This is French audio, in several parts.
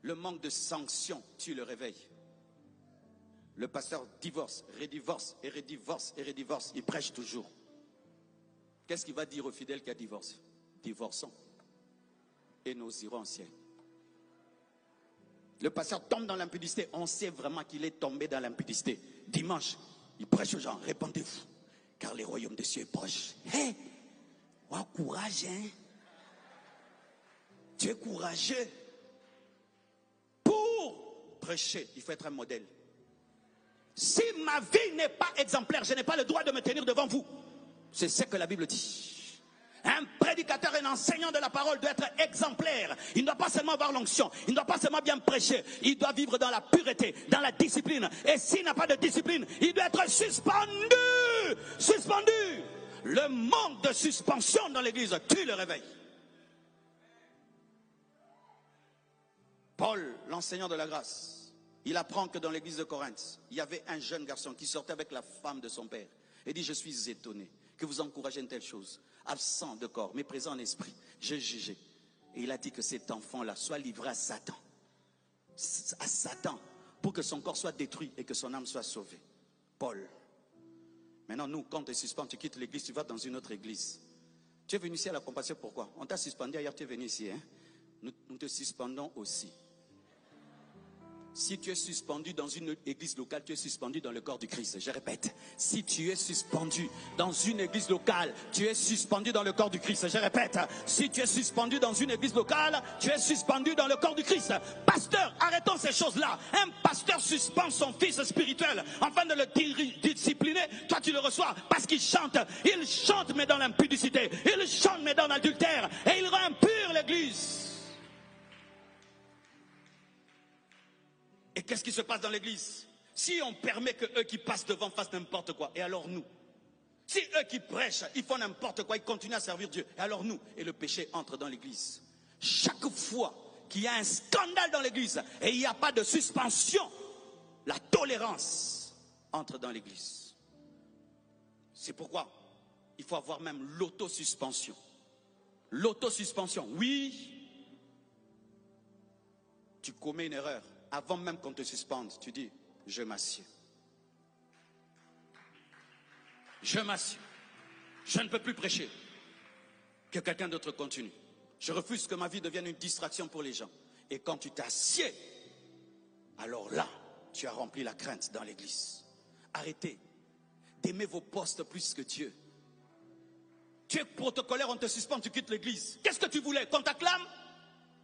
Le manque de sanction tue le réveil. Le pasteur divorce, redivorce, et redivorce, et redivorce. Il prêche toujours. Qu'est-ce qu'il va dire aux fidèles qui a divorcé? Divorçons. Et nous irons au ciel. Le pasteur tombe dans l'impudicité. On sait vraiment qu'il est tombé dans l'impudicité. Dimanche, il prêche aux gens. Répandez-vous, car le royaume des cieux est proche. Hé, courage, hein? Tu es courageux. Pour prêcher, il faut être un modèle. Si ma vie n'est pas exemplaire, je n'ai pas le droit de me tenir devant vous. C'est ce que la Bible dit. Un prédicateur, un enseignant de la parole doit être exemplaire. Il ne doit pas seulement avoir l'onction, il ne doit pas seulement bien prêcher, il doit vivre dans la pureté, dans la discipline. Et s'il n'a pas de discipline, il doit être suspendu. Suspendu. Le manque de suspension dans l'église tue le réveil. Paul, l'enseignant de la grâce, il apprend que dans l'église de Corinthe, il y avait un jeune garçon qui sortait avec la femme de son père. Et dit, je suis étonné que vous encouragez une telle chose. Absent de corps, mais présent en esprit. J'ai jugé. Et il a dit que cet enfant-là soit livré à Satan. À Satan. Pour que son corps soit détruit et que son âme soit sauvée. Paul. Maintenant, nous, quand tu es suspendu, tu quittes l'église, tu vas dans une autre église. Tu es venu ici à la compassion, pourquoi? On t'a suspendu ailleurs, tu es venu ici. Hein? Nous te suspendons aussi. Si tu es suspendu dans une église locale, tu es suspendu dans le corps du Christ. Je répète, si tu es suspendu dans une église locale, tu es suspendu dans le corps du Christ. Je répète, si tu es suspendu dans une église locale, tu es suspendu dans le corps du Christ. Pasteur, arrêtons ces choses-là. Un pasteur suspend son fils spirituel afin de le discipliner. Toi, tu le reçois parce qu'il chante. Il chante mais dans l'impudicité. Il chante mais dans l'adultère. Et il rend impure l'église. Et qu'est-ce qui se passe dans l'église? Si on permet que eux qui passent devant fassent n'importe quoi, et alors nous? Si eux qui prêchent, ils font n'importe quoi, ils continuent à servir Dieu, et alors nous? Et le péché entre dans l'église. Chaque fois qu'il y a un scandale dans l'église, et il n'y a pas de suspension, la tolérance entre dans l'église. C'est pourquoi il faut avoir même l'autosuspension. L'autosuspension, oui. Tu commets une erreur. Avant même qu'on te suspende, tu dis, je m'assieds. Je m'assieds. Je ne peux plus prêcher. Que quelqu'un d'autre continue. Je refuse que ma vie devienne une distraction pour les gens. Et quand tu t'assieds, alors là, tu as rempli la crainte dans l'église. Arrêtez d'aimer vos postes plus que Dieu. Tu es protocolaire, on te suspend, tu quittes l'église. Qu'est-ce que tu voulais? Qu'on t'acclame?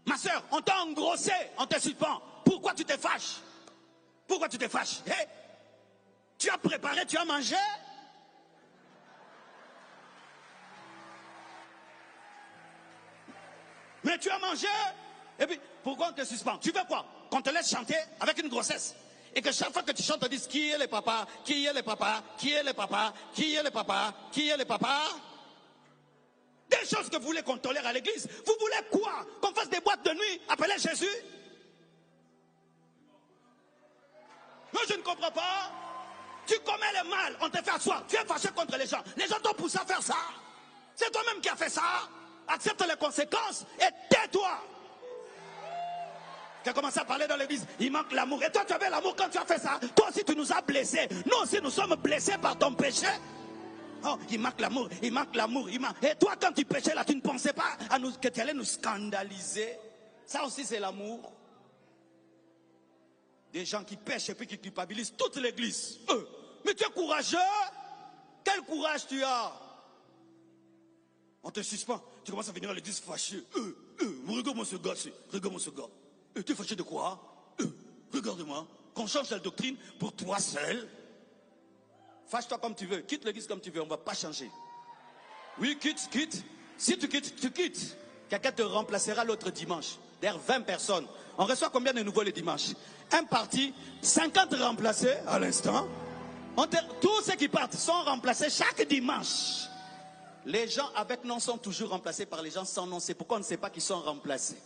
Ma soeur, on t'a engrossé, on te suspend. Pourquoi tu te fâches? Pourquoi tu te fâches? Hey, tu as préparé, tu as mangé? Mais tu as mangé? Et puis, pourquoi on te suspend? Tu veux quoi? Qu'on te laisse chanter avec une grossesse? Et que chaque fois que tu chantes, on te dise qui est le papa? Qui est le papa? Qui est le papa? Qui est le papa? Qui est le papa? Des choses que vous voulez qu'on tolère à l'église. Vous voulez quoi? Qu'on fasse des boîtes de nuit appelées Jésus? Moi je ne comprends pas. Tu commets le mal, on te fait asseoir. Tu es fâché contre les gens. Les gens t'ont poussé à faire ça. C'est toi-même qui as fait ça. Accepte les conséquences et tais-toi. Tu as commencé à parler dans l'église. Il manque l'amour. Et toi tu avais l'amour quand tu as fait ça. Toi aussi tu nous as blessés. Nous aussi nous sommes blessés par ton péché. Oh, il manque l'amour, il manque l'amour, il manque. Et toi, quand tu péchais là, tu ne pensais pas à nous, que tu allais nous scandaliser. Ça aussi, c'est l'amour. Des gens qui pêchent et puis qui culpabilisent toute l'église. Mais tu es courageux. Quel courage tu as? On te suspend. Tu commences à venir à l'église fâché. Regarde-moi ce gars. Regarde-moi ce gars. Tu es fâché de quoi? Regarde-moi. Qu'on change la doctrine pour toi seul. Fâche-toi comme tu veux, quitte l'église comme tu veux, on ne va pas changer. Oui, quitte. Si tu quittes, tu quittes. Quelqu'un te remplacera l'autre dimanche. D'ailleurs, 20 personnes. On reçoit combien de nouveaux le dimanche? Un parti, 50 remplacés à l'instant. Tous ceux qui partent sont remplacés chaque dimanche. Les gens avec nom sont toujours remplacés par les gens sans nom. C'est pourquoi on ne sait pas qu'ils sont remplacés.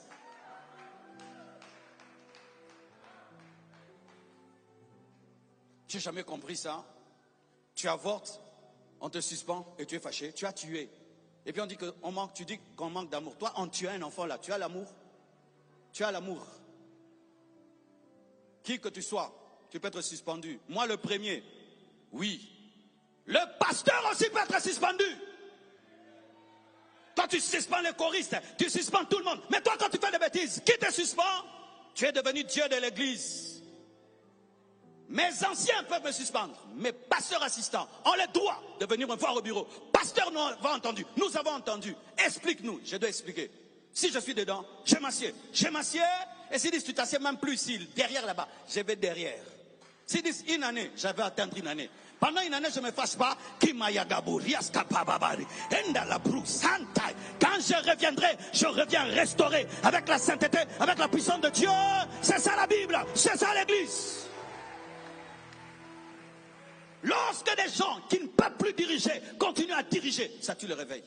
Tu n'as jamais compris ça? Tu avortes, on te suspend et tu es fâché, tu as tué. Et puis on dit qu'on manque, tu dis qu'on manque d'amour. Toi, en tuant un enfant là, tu as l'amour. Tu as l'amour. Qui que tu sois, tu peux être suspendu. Moi, le premier, oui. Le pasteur aussi peut être suspendu. Toi, tu suspends les choristes, tu suspends tout le monde. Mais toi, quand tu fais des bêtises, qui te suspend? Tu es devenu Dieu de l'église. Mes anciens peuvent me suspendre. Mes pasteurs assistants ont le droit de venir me voir au bureau. Pasteur, nous avons entendu. Nous avons entendu. Explique-nous. Je dois expliquer. Si je suis dedans, je m'assieds. Je m'assieds. Et s'ils disent, tu t'assieds même plus ici, derrière là-bas, je vais derrière. S'ils disent une année, je vais attendre une année. Pendant une année, je ne me fâche pas. Quand je reviendrai, je reviens restauré avec la sainteté, avec la puissance de Dieu. C'est ça la Bible, c'est ça l'église. Lorsque des gens qui ne peuvent plus diriger continuent à diriger, ça tue le réveil.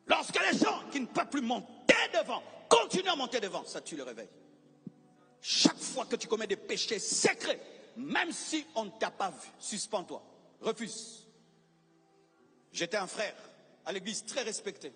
Lorsque les gens qui ne peuvent plus monter devant continuent à monter devant, ça tue le réveil. Chaque fois que tu commets des péchés secrets, même si on ne t'a pas vu, suspends-toi, refuse. J'étais un frère à l'église très respecté.